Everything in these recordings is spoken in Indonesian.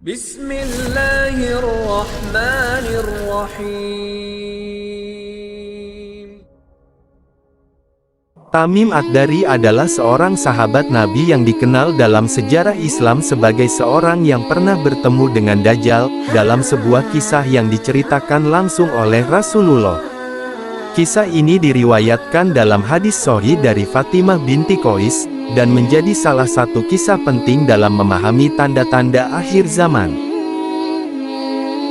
Bismillahirrahmanirrahim. Tamim Ad-Dari adalah seorang sahabat Nabi yang dikenal dalam sejarah Islam sebagai seorang yang pernah bertemu dengan Dajjal, dalam sebuah kisah yang diceritakan langsung oleh Rasulullah. Kisah ini diriwayatkan dalam hadis sahih dari Fatimah binti Qais, dan menjadi salah satu kisah penting dalam memahami tanda-tanda akhir zaman.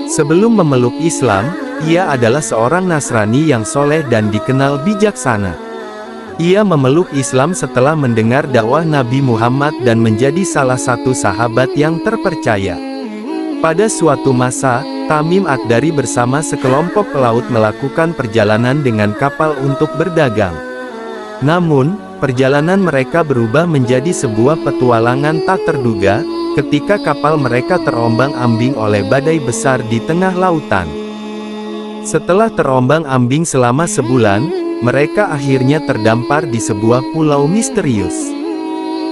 Sebelum memeluk Islam, ia adalah seorang Nasrani yang soleh dan dikenal bijaksana. Ia memeluk Islam setelah mendengar dakwah Nabi Muhammad dan menjadi salah satu sahabat yang terpercaya. Pada suatu masa, Tamim Ad-Dari bersama sekelompok pelaut melakukan perjalanan dengan kapal untuk berdagang. Namun, perjalanan mereka berubah menjadi sebuah petualangan tak terduga, ketika kapal mereka terombang-ambing oleh badai besar di tengah lautan. Setelah terombang-ambing selama sebulan, mereka akhirnya terdampar di sebuah pulau misterius.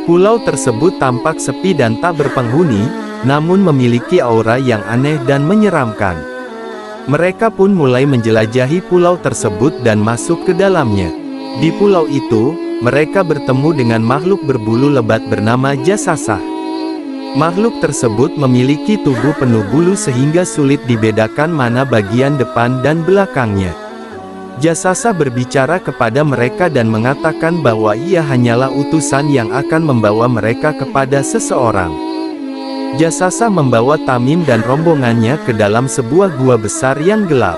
Pulau tersebut tampak sepi dan tak berpenghuni, namun memiliki aura yang aneh dan menyeramkan. Mereka pun mulai menjelajahi pulau tersebut dan masuk ke dalamnya. Di pulau itu, mereka bertemu dengan makhluk berbulu lebat bernama Jasasah. Makhluk tersebut memiliki tubuh penuh bulu sehingga sulit dibedakan mana bagian depan dan belakangnya. Jasasah berbicara kepada mereka dan mengatakan bahwa ia hanyalah utusan yang akan membawa mereka kepada seseorang. Jasasah membawa Tamim dan rombongannya ke dalam sebuah gua besar yang gelap.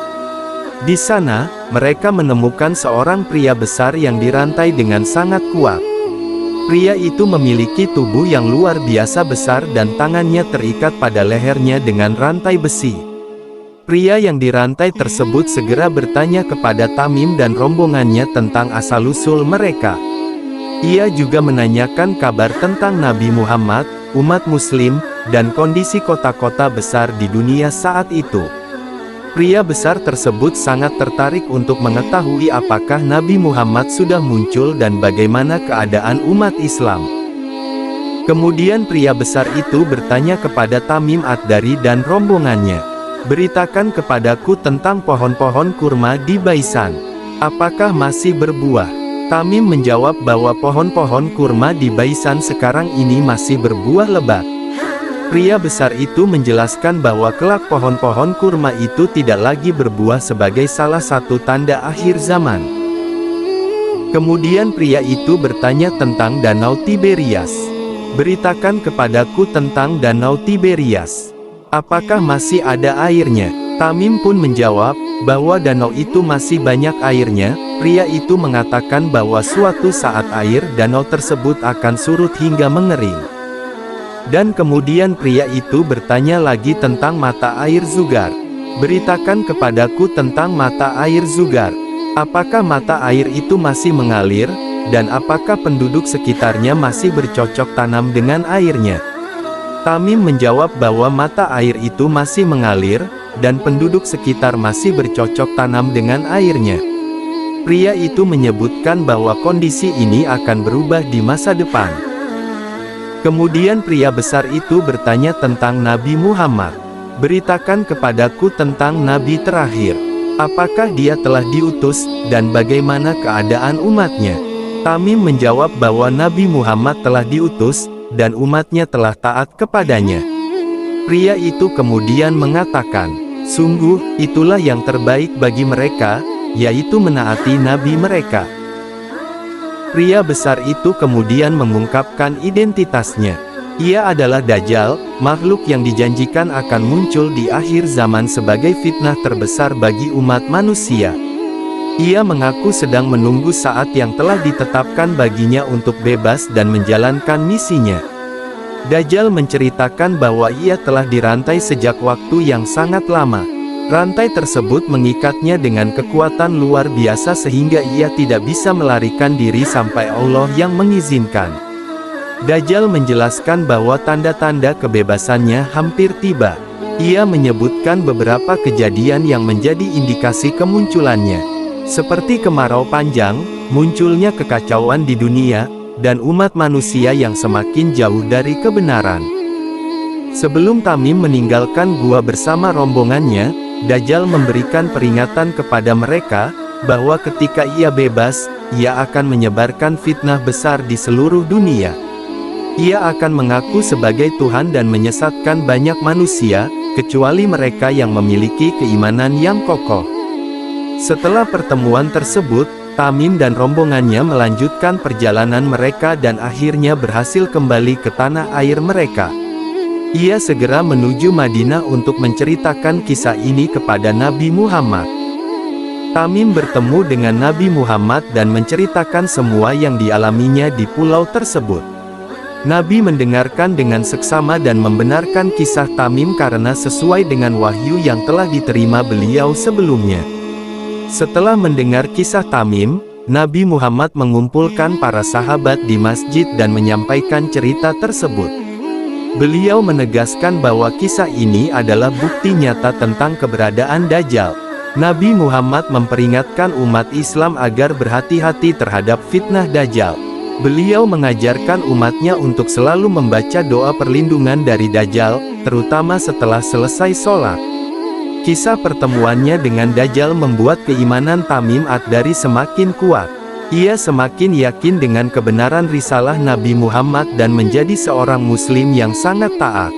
Di sana, mereka menemukan seorang pria besar yang dirantai dengan sangat kuat. Pria itu memiliki tubuh yang luar biasa besar dan tangannya terikat pada lehernya dengan rantai besi. Pria yang dirantai tersebut segera bertanya kepada Tamim dan rombongannya tentang asal-usul mereka. Ia juga menanyakan kabar tentang Nabi Muhammad, umat muslim, dan kondisi kota-kota besar di dunia saat itu. Pria besar tersebut sangat tertarik untuk mengetahui apakah Nabi Muhammad sudah muncul dan bagaimana keadaan umat Islam. Kemudian pria besar itu bertanya kepada Tamim Ad-Dari dan rombongannya, "Beritakan kepadaku tentang pohon-pohon kurma di Baisan. Apakah masih berbuah?" Tamim menjawab bahwa pohon-pohon kurma di Baisan sekarang ini masih berbuah lebat. Pria besar itu menjelaskan bahwa kelak pohon-pohon kurma itu tidak lagi berbuah sebagai salah satu tanda akhir zaman. Kemudian pria itu bertanya tentang Danau Tiberias. "Beritakan kepadaku tentang Danau Tiberias. Apakah masih ada airnya?" Tamim pun menjawab bahwa danau itu masih banyak airnya. Pria itu mengatakan bahwa suatu saat air danau tersebut akan surut hingga mengering. Dan kemudian pria itu bertanya lagi tentang mata air Zugar. "Beritakan kepadaku tentang mata air Zugar. Apakah mata air itu masih mengalir, dan apakah penduduk sekitarnya masih bercocok tanam dengan airnya?" Tamim menjawab bahwa mata air itu masih mengalir, dan penduduk sekitar masih bercocok tanam dengan airnya. Pria itu menyebutkan bahwa kondisi ini akan berubah di masa depan. Kemudian pria besar itu bertanya tentang Nabi Muhammad. "Beritakan kepadaku tentang Nabi terakhir. Apakah dia telah diutus, dan bagaimana keadaan umatnya?" Tamim menjawab bahwa Nabi Muhammad telah diutus, dan umatnya telah taat kepadanya. Pria itu kemudian mengatakan, "Sungguh, itulah yang terbaik bagi mereka, yaitu menaati Nabi mereka." Pria besar itu kemudian mengungkapkan identitasnya. Ia adalah Dajjal, makhluk yang dijanjikan akan muncul di akhir zaman sebagai fitnah terbesar bagi umat manusia. Ia mengaku sedang menunggu saat yang telah ditetapkan baginya untuk bebas dan menjalankan misinya. Dajjal menceritakan bahwa ia telah dirantai sejak waktu yang sangat lama. Rantai tersebut mengikatnya dengan kekuatan luar biasa sehingga ia tidak bisa melarikan diri sampai Allah yang mengizinkan. Dajjal menjelaskan bahwa tanda-tanda kebebasannya hampir tiba. Ia menyebutkan beberapa kejadian yang menjadi indikasi kemunculannya, seperti kemarau panjang, munculnya kekacauan di dunia, dan umat manusia yang semakin jauh dari kebenaran. Sebelum Tamim meninggalkan gua bersama rombongannya, Dajjal memberikan peringatan kepada mereka, bahwa ketika ia bebas, ia akan menyebarkan fitnah besar di seluruh dunia. Ia akan mengaku sebagai Tuhan dan menyesatkan banyak manusia, kecuali mereka yang memiliki keimanan yang kokoh. Setelah pertemuan tersebut, Tamim dan rombongannya melanjutkan perjalanan mereka dan akhirnya berhasil kembali ke tanah air mereka. Ia segera menuju Madinah untuk menceritakan kisah ini kepada Nabi Muhammad. Tamim bertemu dengan Nabi Muhammad dan menceritakan semua yang dialaminya di pulau tersebut. Nabi mendengarkan dengan seksama dan membenarkan kisah Tamim karena sesuai dengan wahyu yang telah diterima beliau sebelumnya. Setelah mendengar kisah Tamim, Nabi Muhammad mengumpulkan para sahabat di masjid dan menyampaikan cerita tersebut. Beliau menegaskan bahwa kisah ini adalah bukti nyata tentang keberadaan Dajjal. Nabi Muhammad memperingatkan umat Islam agar berhati-hati terhadap fitnah Dajjal. Beliau mengajarkan umatnya untuk selalu membaca doa perlindungan dari Dajjal, terutama setelah selesai sholat. Kisah pertemuannya dengan Dajjal membuat keimanan Tamim ad-Dari semakin kuat. Ia semakin yakin dengan kebenaran risalah Nabi Muhammad dan menjadi seorang muslim yang sangat taat.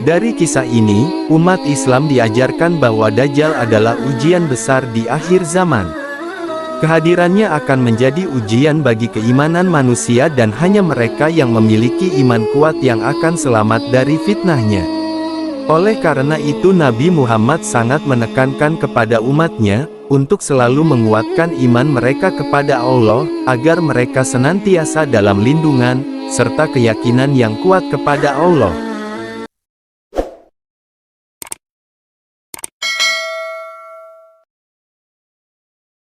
Dari kisah ini, umat Islam diajarkan bahwa Dajjal adalah ujian besar di akhir zaman. Kehadirannya akan menjadi ujian bagi keimanan manusia dan hanya mereka yang memiliki iman kuat yang akan selamat dari fitnahnya. Oleh karena itu Nabi Muhammad sangat menekankan kepada umatnya, untuk selalu menguatkan iman mereka kepada Allah, agar mereka senantiasa dalam lindungan, serta keyakinan yang kuat kepada Allah.